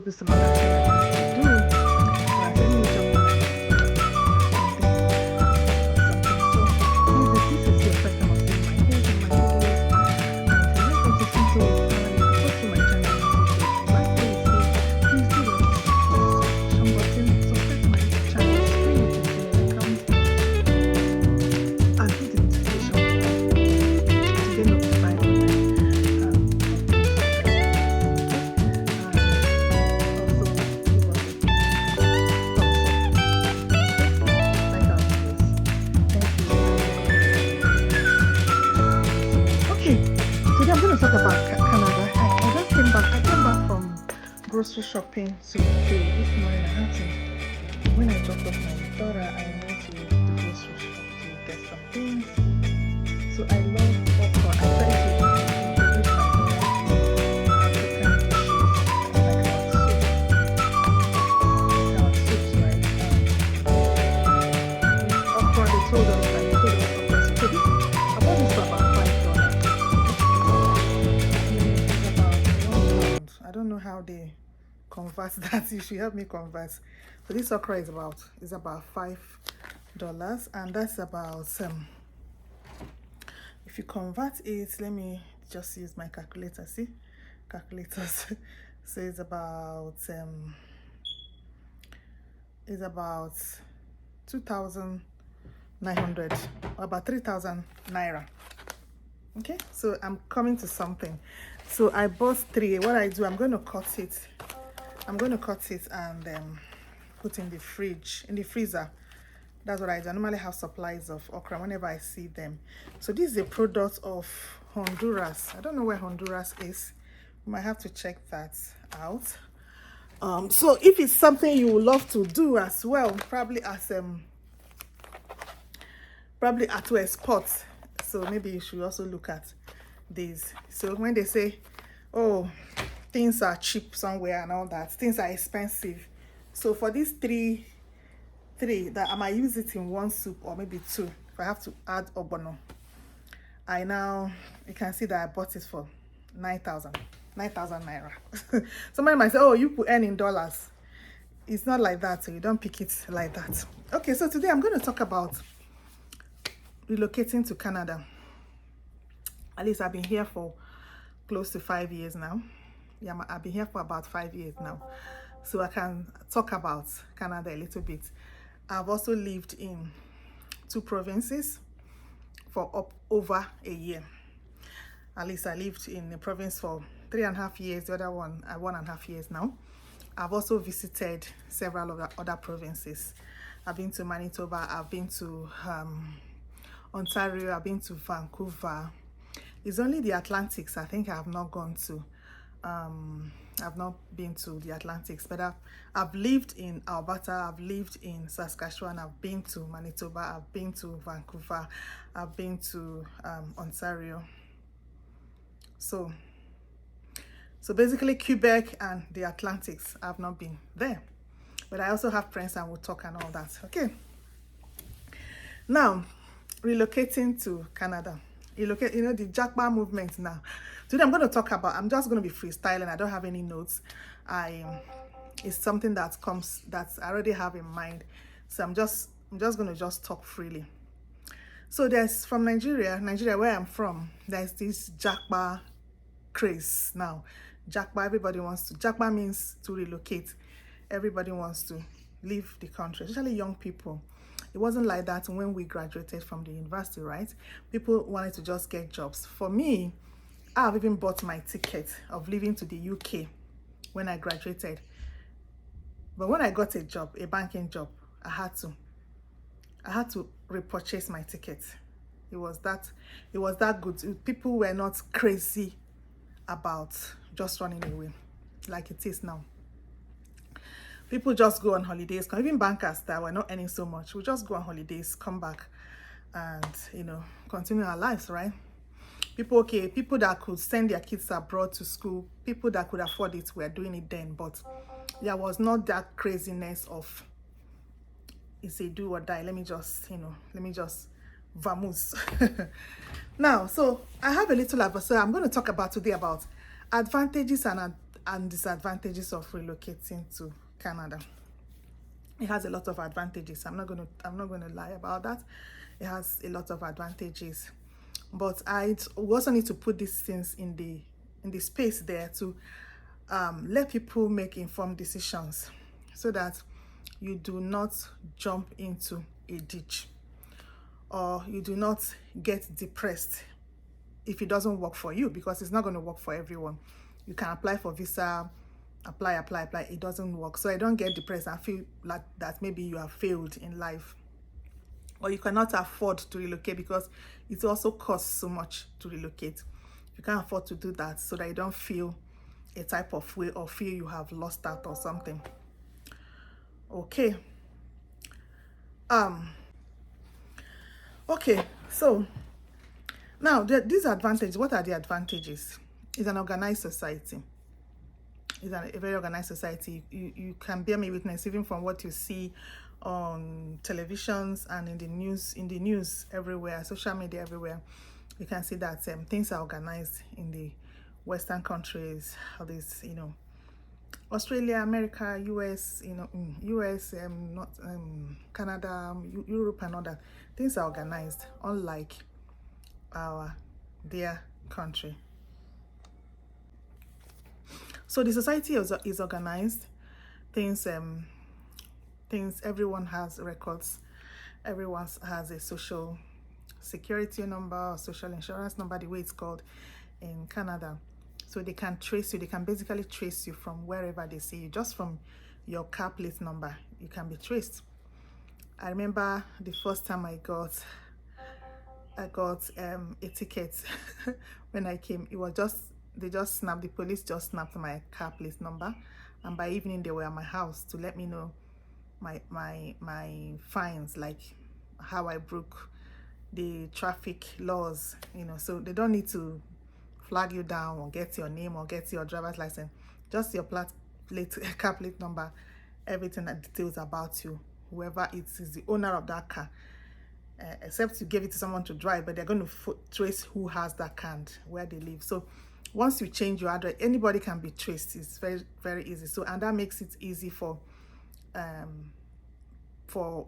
maybe some other thing I need to do. But let me jump on something. So if this is your first time of seeing my videos, and if you're not going to see so you can go to my channel and go to last day you see, please do the subscription button, subscribe to my YouTube channel, screen with the Gmail account, and hit the notification bell to get notified when I today I'm going to talk about Canada. I just came back. I came back from grocery shopping to this morning. I had to, when I dropped off my daughter, I went to the grocery shop to get some things. So I love okra. I try to introduce my daughter to African dishes like our soups, right? Okra, they told us that they told us okra. So this, I bought this for about $5. I don't know how they convert that. You should help me convert. So this okra is about $5, and that's about if you convert it, let me just use my calculator. See, calculators. So it's about 2,900, about 3,000 naira. Okay, so I'm coming to something. So I bought 3. What I do, I'm going to cut it and put in the fridge, in the freezer. That's what I do. I normally have supplies of okra whenever I see them. So this is a product of Honduras. I don't know where Honduras is. We might have to check that out. So if it's something you would love to do as well, probably to export, so maybe you should also look at these. So when they say, oh, things are cheap somewhere and all that, things are expensive. So for these three that I might use it in one soup or maybe 2 if I have to add ogbono. You can see that I bought it for 9,000 naira. Somebody might say, oh, you could earn in dollars. It's not like that, so you don't pick it like that. Okay, so today I'm going to talk about relocating to Canada. At least I've been here for close to 5 years now. Yeah, I've been here for about 5 years now. So I can talk about Canada a little bit. I've also lived in 2 provinces for over a year. At least I lived in a province for 3.5 years, the other one 1.5 years now. I've also visited several other provinces. I've been to Manitoba, I've been to Ontario, I've been to Vancouver. It's only the Atlantics I think I have not gone to. I've not been to the Atlantics, but I've lived in Alberta, I've lived in Saskatchewan, I've been to Manitoba, I've been to Vancouver, I've been to Ontario. So basically Quebec and the Atlantics, I've not been there. But I also have friends and we'll talk and all that. Okay. Now, relocating to Canada. The Jackpot movement now. Today I'm going to talk about, I'm just going to be freestyling. I don't have any notes. It's something that I already have in mind. So I'm just going to talk freely. So there's from Nigeria where I'm from, there's this Jackpot craze now. Jackpot means to relocate. Everybody wants to leave the country, especially young people. It wasn't like that when we graduated from the university, right? People wanted to just get jobs. For me, I've even bought my ticket of leaving to the UK when I graduated. But when I got a job, a banking job, I had to repurchase my ticket. It was that good. People were not crazy about just running away like it is now. People just go on holidays. Even bankers that were not earning so much, we just go on holidays, come back, and continue our lives, right? People that could send their kids abroad to school, people that could afford it were doing it then, but there was not that craziness of it's a do or die. Let me just vamoose. Now, so I have a little advice. So I'm going to talk about today about advantages and and disadvantages of relocating to Canada. It has a lot of advantages. I'm not going to lie about that. It has a lot of advantages, but I also need to put these things in the space there to let people make informed decisions, so that you do not jump into a ditch, or you do not get depressed if it doesn't work for you, because it's not going to work for everyone. You can apply for visa, apply, it doesn't work. So I don't get depressed and feel like that maybe you have failed in life, or you cannot afford to relocate because it also costs so much to relocate. You can't afford to do that, so that you don't feel a type of way or feel you have lost out or something. Okay. Okay, so now these advantages, what are the advantages? It's an organized society. It's a very organized society. You can bear me witness, even from what you see on televisions and in the news everywhere, social media everywhere. You can see that things are organized in the Western countries, all these, Australia, America, US, US, not Canada, Europe, and all that. Things are organized, unlike our dear country. So the society is organized. Things, everyone has records. Everyone has a social security number or social insurance number, the way it's called in Canada. So they can trace you. They can basically trace you from wherever they see you. Just from your car plate number, you can be traced. I remember the first time I got a ticket when I came. It was the police just snapped my car plate number, and by evening they were at my house to let me know my fines, like how I broke the traffic laws, so they don't need to flag you down or get your name or get your driver's license, just your car plate number, everything that details about you, whoever it is, the owner of that car, except you gave it to someone to drive, but they're going to trace who has that car and where they live. So once you change your address, anybody can be traced. It's very, very easy. So, and that makes it easy for a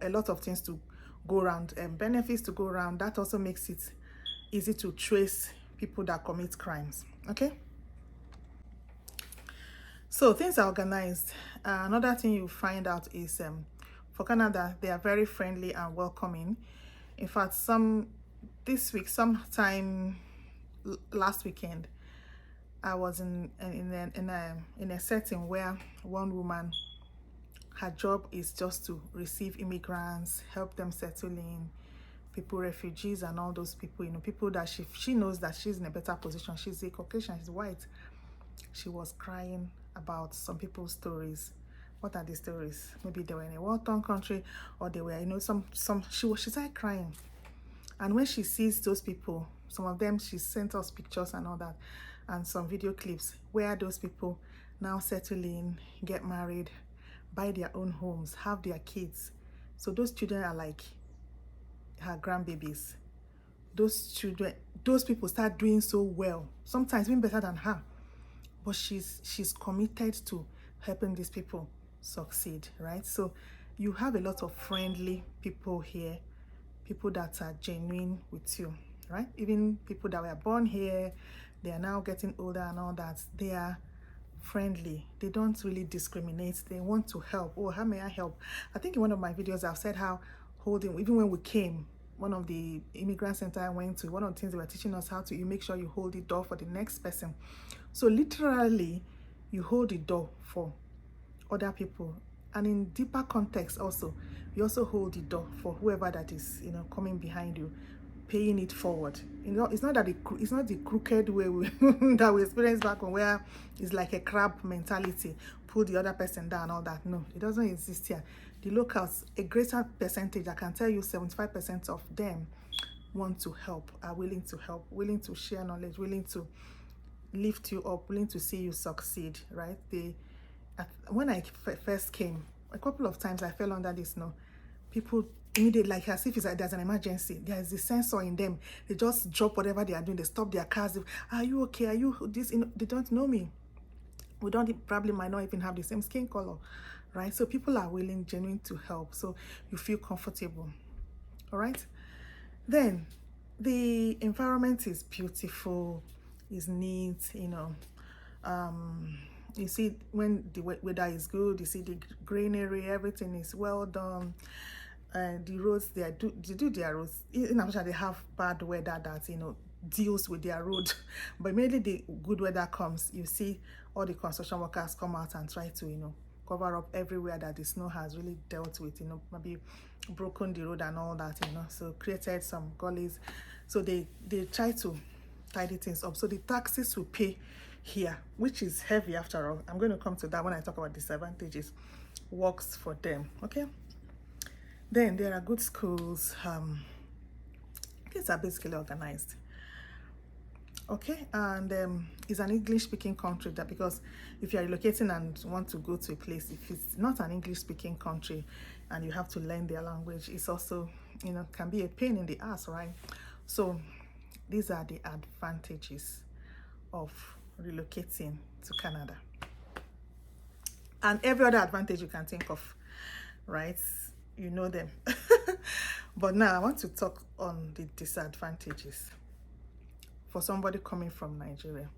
lot of things to go around, and benefits to go around. That also makes it easy to trace people that commit crimes. Okay, so things are organized. Another thing you find out is for Canada, they are very friendly and welcoming. In fact, sometime last weekend, I was in a setting where one woman, her job is just to receive immigrants, help them settle in, people, refugees, and all those people, people that she knows that she's in a better position. She's a Caucasian, she's white. She was crying about some people's stories. What are the stories? Maybe they were in a war-torn country, or they were, she started crying. And when she sees those people, some of them, she sent us pictures and all that, and some video clips where those people now settle in, get married, buy their own homes, have their kids. So those children are like her grandbabies. Those people start doing so well, sometimes even better than her. But she's committed to helping these people succeed, right? So you have a lot of friendly people here, people that are genuine with you, right? Even people that were born here, they are now getting older and all that. They are friendly. They don't really discriminate. They want to help. Oh, how may I help? I think in one of my videos I've said how even when we came, one of the immigrant center I went to, one of the things they were teaching us how to, you make sure you hold the door for the next person. So literally, you hold the door for other people. And in deeper context also, you also hold the door for whoever that is, coming behind you, paying it forward. It's not the crooked way that we experienced back home, where it's like a crab mentality, pull the other person down, all that. No, it doesn't exist here. The locals, a greater percentage, I can tell you 75% of them want to help, are willing to help, willing to share knowledge, willing to lift you up, willing to see you succeed, right? When I first came, a couple of times I fell under this, people immediately, like as if there's an emergency, there's a sensor in them. They just drop whatever they are doing, they stop their cars. Are you okay? Are you this? They don't know me. We don't probably might not even have the same skin color, right? So people are willing, genuine to help. So you feel comfortable. All right. Then the environment is beautiful, is neat, you see when the weather is good, you see the greenery, everything is well done. The roads, they do their roads. In Abuja, they have bad weather that deals with their road, but mainly the good weather comes, you see all the construction workers come out and try to cover up everywhere that the snow has really dealt with, maybe broken the road and all that, so created some gullies. So they try to tidy things up. So the taxes we pay here, which is heavy after all, I'm going to come to that when I talk about disadvantages, works for them. Okay. Then there are good schools. Kids are basically organized. Okay, and it's an English-speaking country, that because if you are relocating and want to go to a place, if it's not an English-speaking country and you have to learn their language, it's also can be a pain in the ass, right? So these are the advantages of relocating to Canada, and every other advantage you can think of, right? You know them. But now I want to talk on the disadvantages for somebody coming from Nigeria.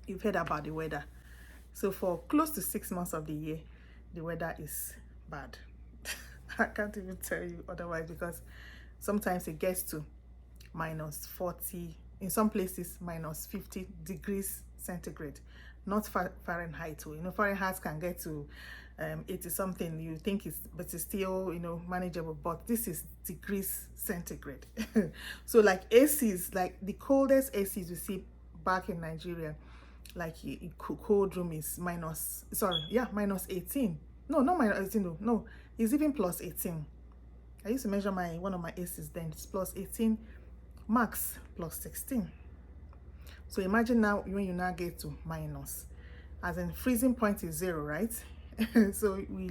You've heard about the weather. So for close to 6 months of the year, the weather is bad. I can't even tell you otherwise, because sometimes it gets to minus 40, in some places minus 50 degrees centigrade, not Fahrenheit. Fahrenheit can get to 80 something, you think but it's still manageable, but this is degrees centigrade. So like ACs, like the coldest ACs you see back in Nigeria, like a cold room is minus 18. No, not minus 18, no, it's even plus 18. I used to measure one of my ACs, then it's plus 18, max plus 16. So imagine now when you now get to minus, as in freezing point is 0, right? So we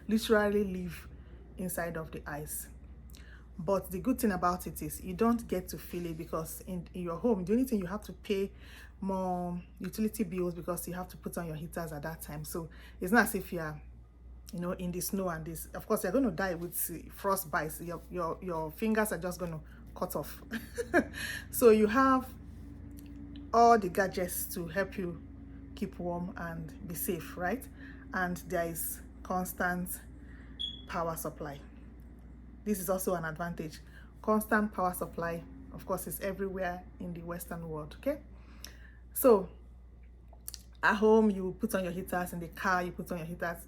literally live inside of the ice. But the good thing about it is you don't get to feel it, because in your home, the only thing you have to pay more utility bills, because you have to put on your heaters at that time. So it's not as if you are in the snow, and this, of course, you're going to die with frostbite. Your fingers are just going to cut off. So you have all the gadgets to help you keep warm and be safe, right? And there is constant power supply. This is also an advantage. Constant power supply, of course, is everywhere in the Western world. Okay, so at home you put on your heaters, in the car you put on your heaters.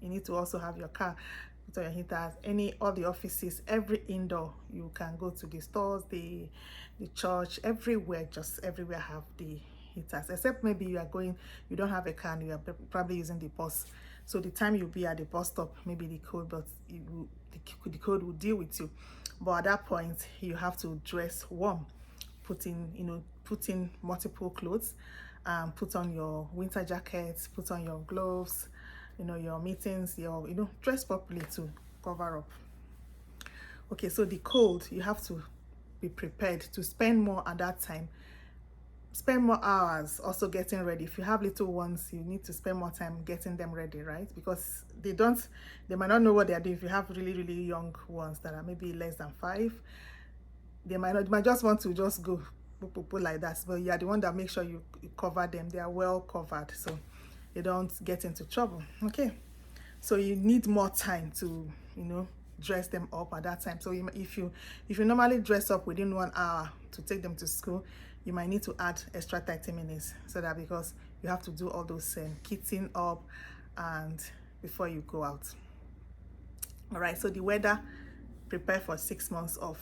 You need to also have your car put on your heaters. All the offices, every indoor, you can go to the stores, the church, everywhere, just everywhere have the heaters, except maybe you don't have a car and you are probably using the bus. So the time you'll be at the bus stop, maybe the cold will deal with you. But at that point, you have to dress warm, put in multiple clothes, put on your winter jackets, put on your gloves, your mittens, dress properly to cover up. Okay, so the cold, you have to be prepared to spend more at that time. Spend more hours also getting ready. If you have little ones, you need to spend more time getting them ready, right? Because they might not know what they are doing. If you have really, really young ones that are maybe less than 5, they might just want to just go like that. But you are the one that make sure you cover them. They are well covered, so they don't get into trouble. Okay, so you need more time to dress them up at that time. So if you normally dress up within 1 hour to take them to school, you might need to add extra 30 minutes, so that, because you have to do all those kitting up and before you go out. All right, so the weather, prepare for 6 months of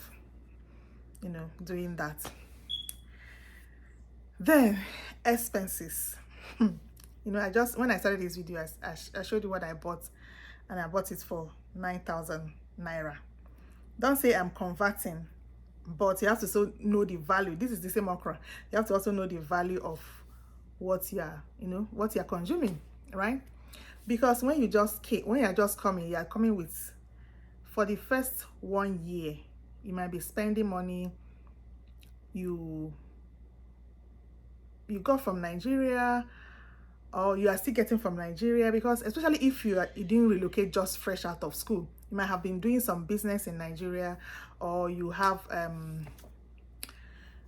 doing that. Then expenses. When I started this video, I showed you what I bought, and I bought it for 9,000 naira. Don't say I'm converting, but you have to also know the value. This is the same okra. You have to also know the value of what you're consuming, right? Because when you're just coming, you're coming with, for the first 1 year, you might be spending money. you got from Nigeria, or you are still getting from Nigeria, because especially if you didn't relocate just fresh out of school, you might have been doing some business in Nigeria, or you have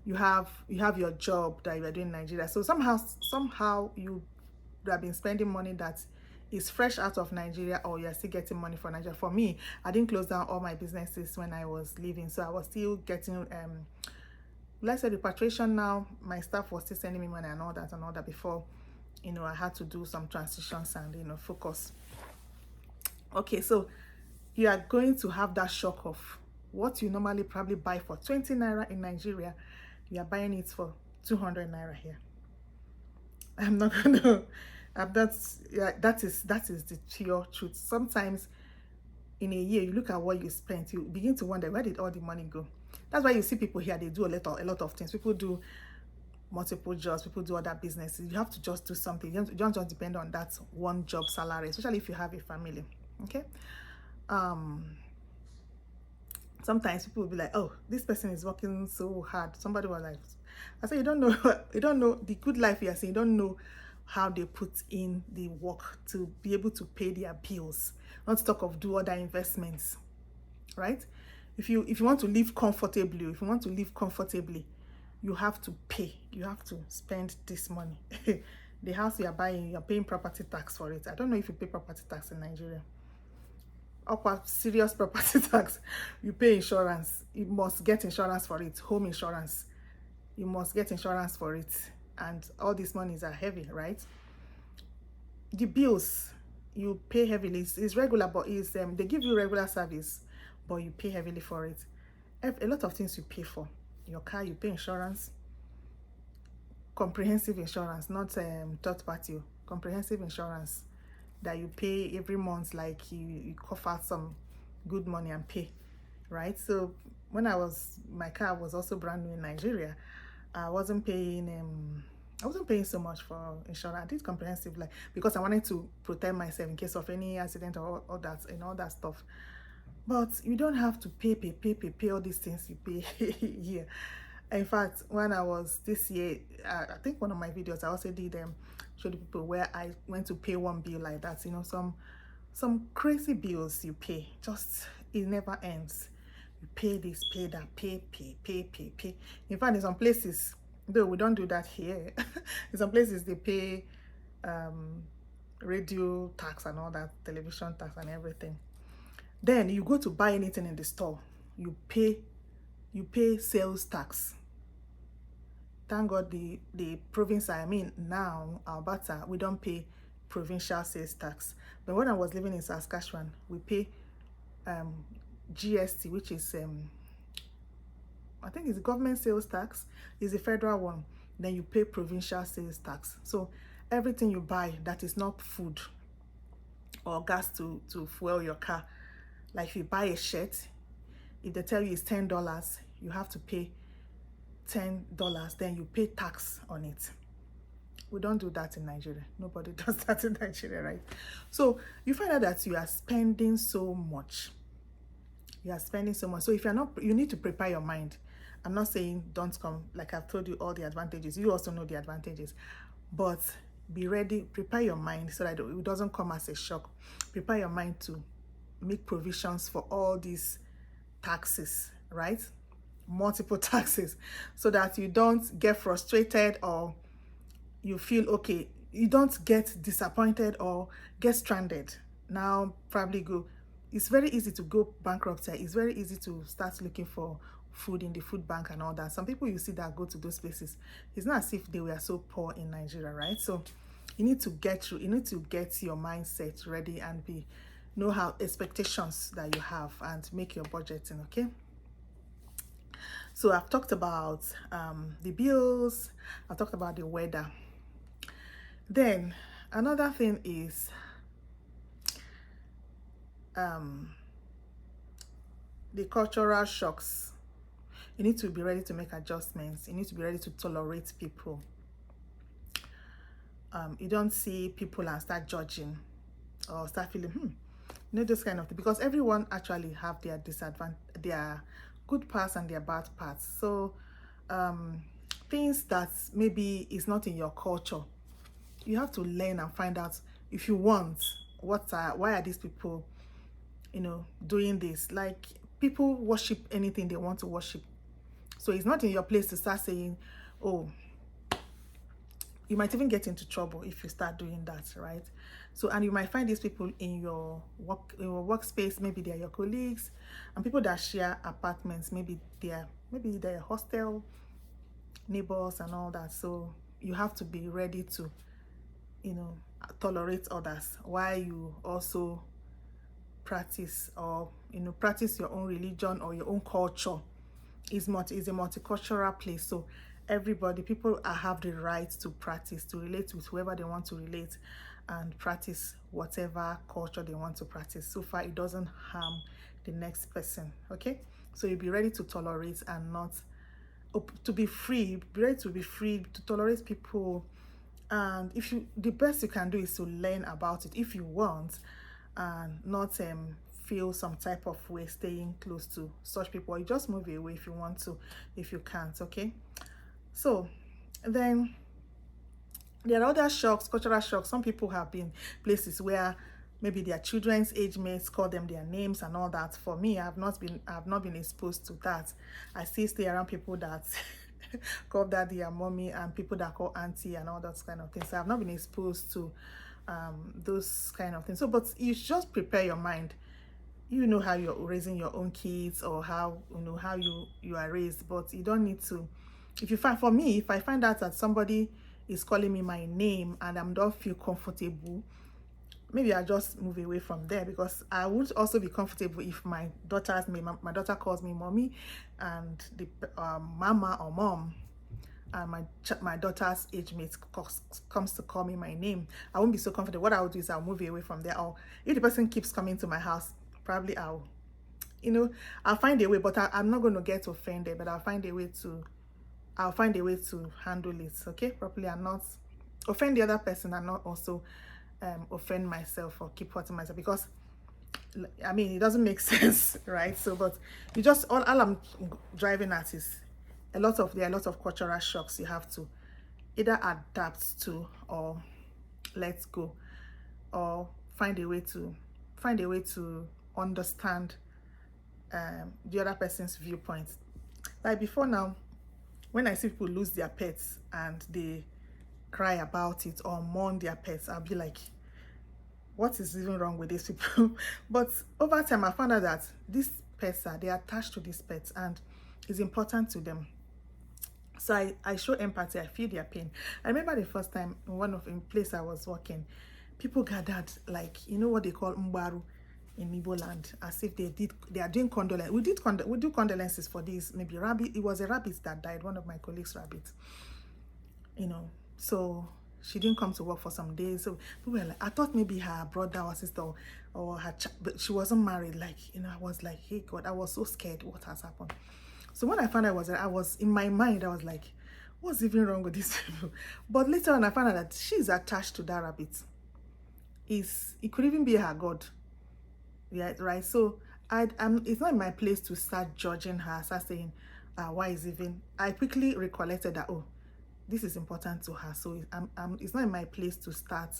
your job that you are doing in Nigeria. So somehow you have been spending money that is fresh out of Nigeria, or you're still getting money from Nigeria. For me, I didn't close down all my businesses when I was leaving, so I was still getting let's say repatriation. Now my staff was still sending me money and all that before, you know, I had to do some transitions and, you know, focus. Okay, so you are going to have that shock of what you normally probably buy for 20 naira in Nigeria, you are buying it for 200 naira here. I'm not gonna that is the pure truth. Sometimes in a year, you look at what you spent, you begin to wonder, where did all the money go? That's why you see people here, they do a lot of things. People do multiple jobs, people do other businesses. You have to just do something. You don't just depend on that one job salary, especially if you have a family. Okay. Sometimes people will be like, oh, this person is working so hard. Somebody was like, I said, you don't know the good life you are saying. You don't know how they put in the work to be able to pay their bills, not to talk of do other investments, right? If you want to live comfortably, you have to pay, you have to spend this money. The house you are buying, you're paying property tax for it. I don't know if you pay property tax in Nigeria. Or serious property tax. You pay insurance, you must get insurance for it. Home insurance, you must get insurance for it, and all these monies are heavy, right? The bills you pay heavily. It's regular, but it's they give you regular service, but you pay heavily for it. A lot of things you pay for. Your car, you pay insurance, comprehensive insurance, not third party, comprehensive insurance that you pay every month, like you cough out some good money and pay, right? So when my car was also brand new in Nigeria, I wasn't paying so much for insurance. I did comprehensive, like, because I wanted to protect myself in case of any accident or all that and all that stuff. But you don't have to pay all these things you pay here. In fact, when I was this year, I think one of my videos I also did show the people where I went to pay one bill like that. You know, some crazy bills you pay, just it never ends. You pay this, pay that, pay. In fact, in some places, though we don't do that here, in some places they pay radio tax and all that, television tax and everything. Then you go to buy anything in the store, you pay sales tax. Thank God the province I'm in now, Alberta, we don't pay provincial sales tax. But when I was living in Saskatchewan, we pay GST, which is I think it's government sales tax, is the federal one. Then you pay provincial sales tax. So everything you buy that is not food or gas to fuel your car, like if you buy a shirt, if they tell you it's $10, you have to pay $10, then you pay tax on it. We don't do that in Nigeria. Nobody does that in Nigeria, right? So you find out that you are spending so much. You are spending so much. So if you're not, you need to prepare your mind. I'm not saying don't come, like I've told you all the advantages. You also know the advantages, but be ready, prepare your mind so that it doesn't come as a shock. Prepare your mind to make provisions for all these taxes, right? Multiple taxes, so that you don't get frustrated or you feel okay, you don't get disappointed or get stranded. Now probably it's very easy to go bankrupt. It's very easy to start looking for food in the food bank and all that. Some people you see that go to those places, it's not as if they were so poor in Nigeria, right? So you need to get your mindset ready and know how expectations that you have and make your budgeting. Okay, so I've talked about the bills, I've talked about the weather. Then another thing is the cultural shocks. You need to be ready to make adjustments. You need to be ready to tolerate people. You don't see people and start judging or start feeling this kind of thing, because everyone actually have their good parts and their bad parts. So things that maybe is not in your culture, you have to learn and find out if you want why are these people, you know, doing this. Like, people worship anything they want to worship, so it's not in your place to start saying, oh, you might even get into trouble if you start doing that, right? So, and you might find these people in your workspace. Maybe they're your colleagues, and people that share apartments. Maybe they're hostel neighbors and all that. So you have to be ready to, you know, tolerate others while you also practice, or, you know, practice your own religion or your own culture. Is a multicultural place, so people have the right to practice, to relate with whoever they want to relate, and practice whatever culture they want to practice, so far it doesn't harm the next person. Okay, so you be ready to tolerate and not to be free. Be ready to be free to tolerate people. And if you, the best you can do is to learn about it if you want, and not feel some type of way staying close to such people. You just move away if you want to, if you can't. Okay, so then there are other shocks, cultural shocks. Some people have been places where maybe their children's age mates call them their names and all that. For me, I've not been exposed to that. I still stay around people that call daddy and mommy, and people that call auntie and all those kind of things. So I've not been exposed to those kind of things. So, but you just prepare your mind. You know how you're raising your own kids, or how, you know, how you are raised, but you don't need to. If I find out that somebody is calling me my name and I don't feel comfortable, maybe I just move away from there, because I would also be comfortable if my daughter calls me mommy, and the mama or mom and my daughter's age mate comes to call me my name. I won't be so comfortable. What I'll do is I'll move away from there. Or if the person keeps coming to my house, probably I'll find a way. But I'm not going to get offended, but I'll find a way to handle it, okay, properly, and not offend the other person, and not also offend myself or keep hurting myself, because I mean, it doesn't make sense, right? So, but you just, all I'm driving at is there are a lot of cultural shocks you have to either adapt to, or let go, or find a way to understand the other person's viewpoint. Like before now, when I see people lose their pets and they cry about it or mourn their pets, I'll be like, what is even wrong with these people? But over time, I found out that these pets they're attached to these pets, and it's important to them. So I show empathy. I feel their pain. I remember the first time in place I was working, people gathered, like, you know what they call mbaru in Igbo land, as if they are doing condolence. We do condolences for this. Maybe rabbit. It was a rabbit that died. One of my colleagues' rabbits. You know, so she didn't come to work for some days. So people were like, I thought maybe her brother or sister or her but she wasn't married. Like, you know, I was like, hey God, I was so scared. What has happened? So when I found out I was in my mind, I was like, what's even wrong with these people? But later on, I found out that she's attached to that rabbit. It could even be her God. Yeah, right. So it's not in my place to start judging her, start saying, why is even. I quickly recollected that, oh, this is important to her. So it's not in my place to start,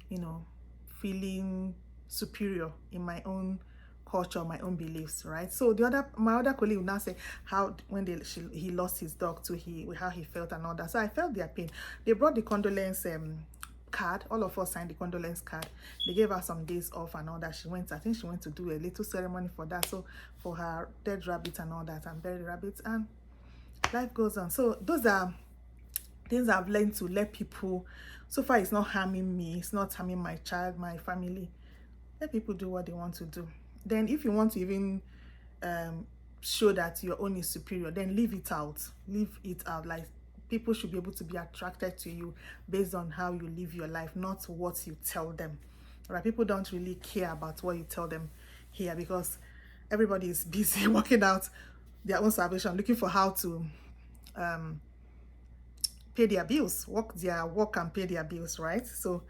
you know, feeling superior in my own culture, my own beliefs, right? So my other colleague would now say how when he lost his dog too, how he felt and all that. So I felt their pain. They brought the condolence card. All of us signed the condolence card. They gave her some days off and all that. I think she went to do a little ceremony for that, so for her dead rabbit and all that, and buried rabbits, and life goes on. So those are things I've learned to let people. So far, it's not harming me, it's not harming my child, my family. Let people do what they want to do. Then if you want to even show that your own is superior, then leave it out. Like, people should be able to be attracted to you based on how you live your life, not what you tell them. Right? People don't really care about what you tell them here, because everybody is busy working out their own salvation, looking for how to pay their bills, work and pay their bills, right? So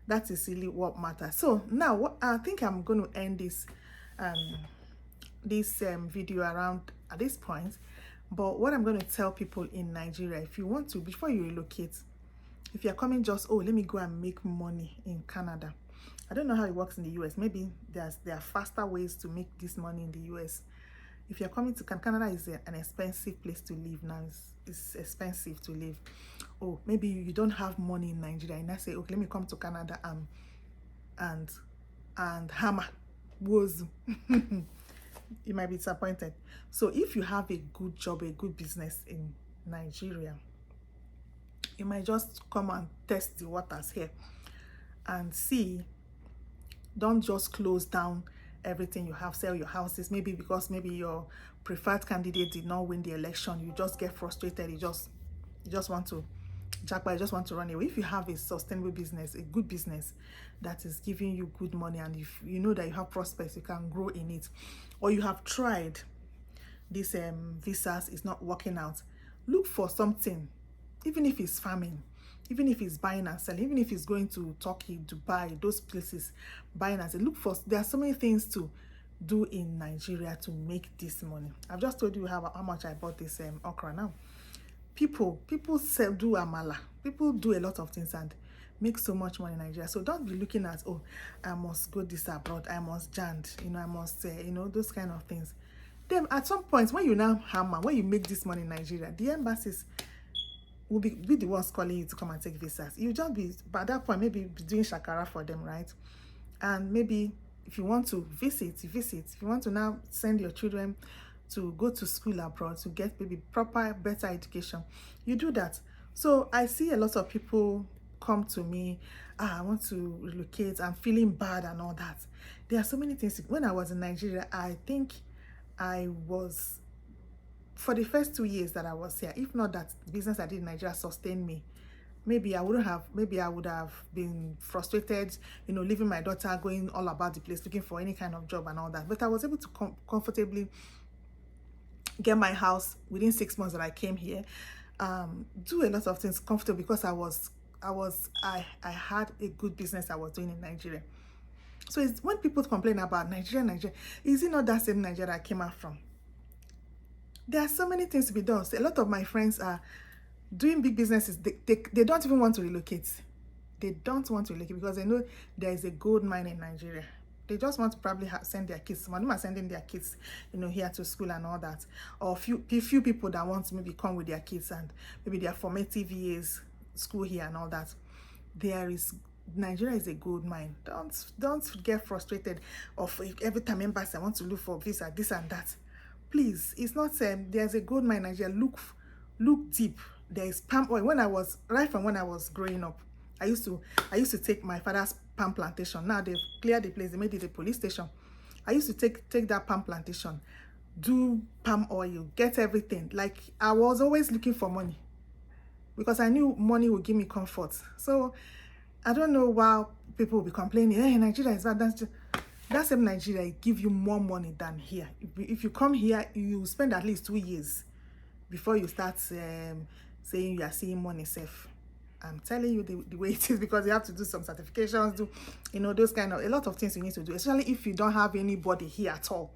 that is really what matters. So now I think I'm going to end this video around at this point. But what I'm going to tell people in Nigeria, if you want to, before you relocate, if you're coming just, oh, let me go and make money in Canada. I don't know how it works in the US. Maybe there are faster ways to make this money in the US. If you're coming to Canada, is an expensive place to live now. It's expensive to live. Oh, maybe you don't have money in Nigeria, and I say, okay, let me come to Canada and hammer wozu. You might be disappointed. So if you have a good job, a good business in Nigeria, you might just come and test the waters here and see. Don't just close down everything you have, sell your houses, maybe because maybe your preferred candidate did not win the election. You just get frustrated. You just want to jackpot, you just want to run away. If you have a sustainable business, a good business that is giving you good money, and if you know that you have prospects, you can grow in it, or you have tried this visas is not working out, look for something, even if it's farming, even if it's buying and selling, even if it's going to Turkey, Dubai, those places, buying and selling. Look for, there are so many things to do in Nigeria to make this money. I've just told you how much I bought this okra now. People sell, do amala. People do a lot of things and make so much money in Nigeria. So don't be looking at, oh, I must go this abroad, I must jand, I must, those kind of things. Then at some point, when you now hammer, when you make this money in Nigeria, the embassies will be the ones calling you to come and take visas. You just be, by that point, maybe be doing shakara for them, right? And maybe if you want to visit. If you want to now send your children to go to school abroad to get maybe proper, better education, you do that. So I see a lot of people come to me, I want to relocate, I'm feeling bad and all that. There are so many things. When I was in Nigeria, I think I was, for the first 2 years that I was here, if not that the business I did in Nigeria sustained me, maybe I would have been frustrated, leaving my daughter, going all about the place, looking for any kind of job and all that. But I was able to comfortably get my house within 6 months that I came here, do a lot of things comfortable because I had a good business I was doing in Nigeria. So it's when people complain about Nigeria, is it not that same Nigeria I came out from? There are so many things to be done. So a lot of my friends are doing big businesses. They don't even want to relocate. They don't want to relocate because they know there is a gold mine in Nigeria. They just want to probably send their kids. Some of them are sending their kids, here to school and all that. Or few people that want to maybe come with their kids and maybe their formative years, school here and all that. Nigeria is a gold mine. Don't get frustrated of every time embassy I want to look for visa, this and that. Please, it's not there's a gold mine in Nigeria. Look deep. There is palm oil. When I was growing up, I used to take my father's palm plantation. Now they've cleared the place, they made it a police station. I used to take that palm plantation, do palm oil, get everything. Like I was always looking for money because I knew money would give me comfort. So I don't know why people will be complaining, hey, Nigeria is bad. That same Nigeria give you more money than here. If you come here, you spend at least 2 years before you start saying you are seeing money safe. I'm telling you the way it is, because you have to do some certifications, those kind of, a lot of things you need to do, especially if you don't have anybody here at all.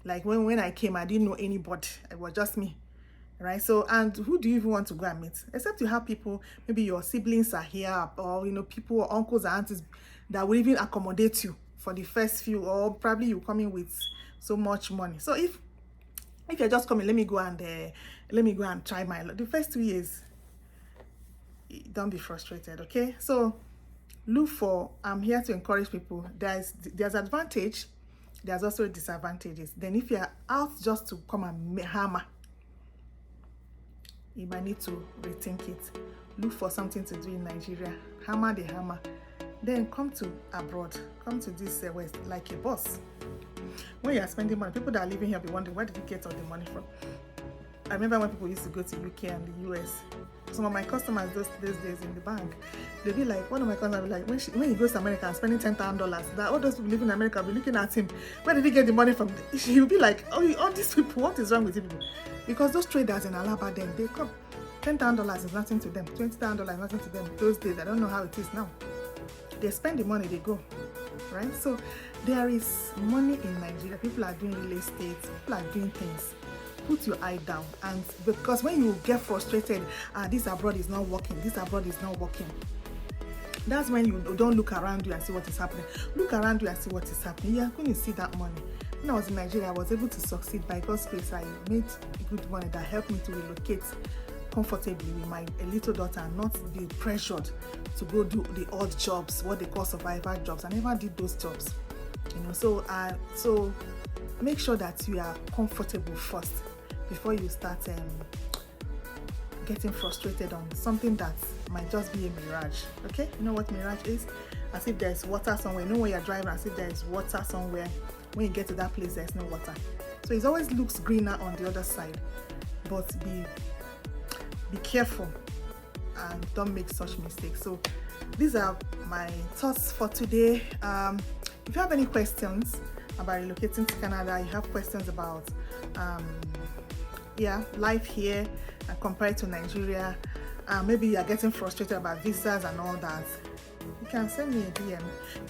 Like when I came, I didn't know anybody. It was just me, right? So, and who do you even want to go and meet? Except you have people, maybe your siblings are here, or, people, or uncles and aunties that will even accommodate you for the first few, or probably you coming with so much money. So if you're just coming, let me go and try my luck. The first 2 years, don't be frustrated, okay? So look for, I'm here to encourage people. There's advantage, there's also disadvantages. Then if you're out just to come and hammer, you might need to rethink it. Look for something to do in Nigeria. Hammer the hammer. Then come to abroad. Come to this West like a boss. When you are spending money, people that are living here will be wondering, where did you get all the money from? I remember when people used to go to UK and the US. Some of my customers those days in the bank, they'll be like, one of my customers will be like, when he goes to America and spending $10,000, that all those people living in America will be looking at him, where did he get the money from? He'll be like, oh, all these people, what is wrong with you people? Because those traders in Alaba then, they come, $10,000 is nothing to them, $20,000 is nothing to them. Those days, I don't know how it is now. They spend the money, they go, right? So there is money in Nigeria. People are doing real estate, people are doing things. put your eye down. And because when you get frustrated, this abroad is not working, this abroad is not working, that's when you don't look around you and see what is happening. Look around you and see what is happening. You're going to see that money. When I was in Nigeria, I was able to succeed by God's grace. I made good money that helped me to relocate comfortably with my little daughter and not be pressured to go do the odd jobs, what they call survivor jobs. I never did those jobs, you know. So make sure that you are comfortable first before you start getting frustrated on something that might just be a mirage. Okay, you know what mirage is? As if there's water somewhere. You know when you're driving, as if there is water somewhere. When you get to that place, there's no water. So it always looks greener on the other side. But be careful and don't make such mistakes. So these are my thoughts for today. If you have any questions about relocating to Canada, you have questions about life here and compared to Nigeria, maybe you are getting frustrated about visas and all that, you can send me a DM.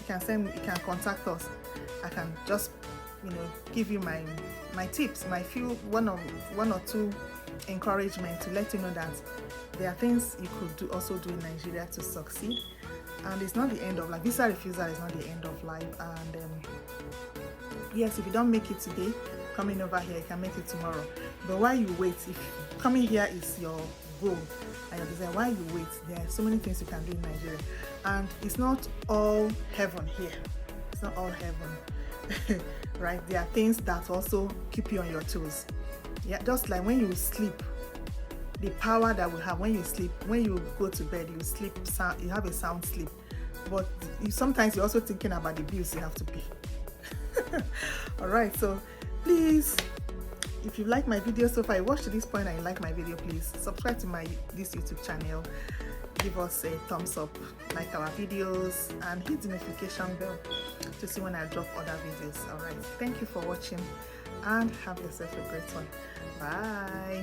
You can contact us. I can just, you know, give you my tips, my one or two encouragement to let you know that there are things you could also do in Nigeria to succeed. And it's not the end of life. Visa refusal is not the end of life. And yes, if you don't make it today, coming over here, you can make it tomorrow. But while you wait, if coming here is your goal and your desire, while you wait, there are so many things you can do in Nigeria. And it's not all heaven here. It's not all heaven. Right? There are things that also keep you on your toes. Yeah, just like when you sleep, the power that we have when you sleep, when you go to bed, you sleep sound, you have a sound sleep. But sometimes you're also thinking about the bills you have to pay. All right, so please, if you like my video so far, you watched to this point and you like my video, please subscribe to this YouTube channel. Give us a thumbs up, like our videos, and hit the notification bell to see when I drop other videos. All right, thank you for watching and have yourself a great one. Bye.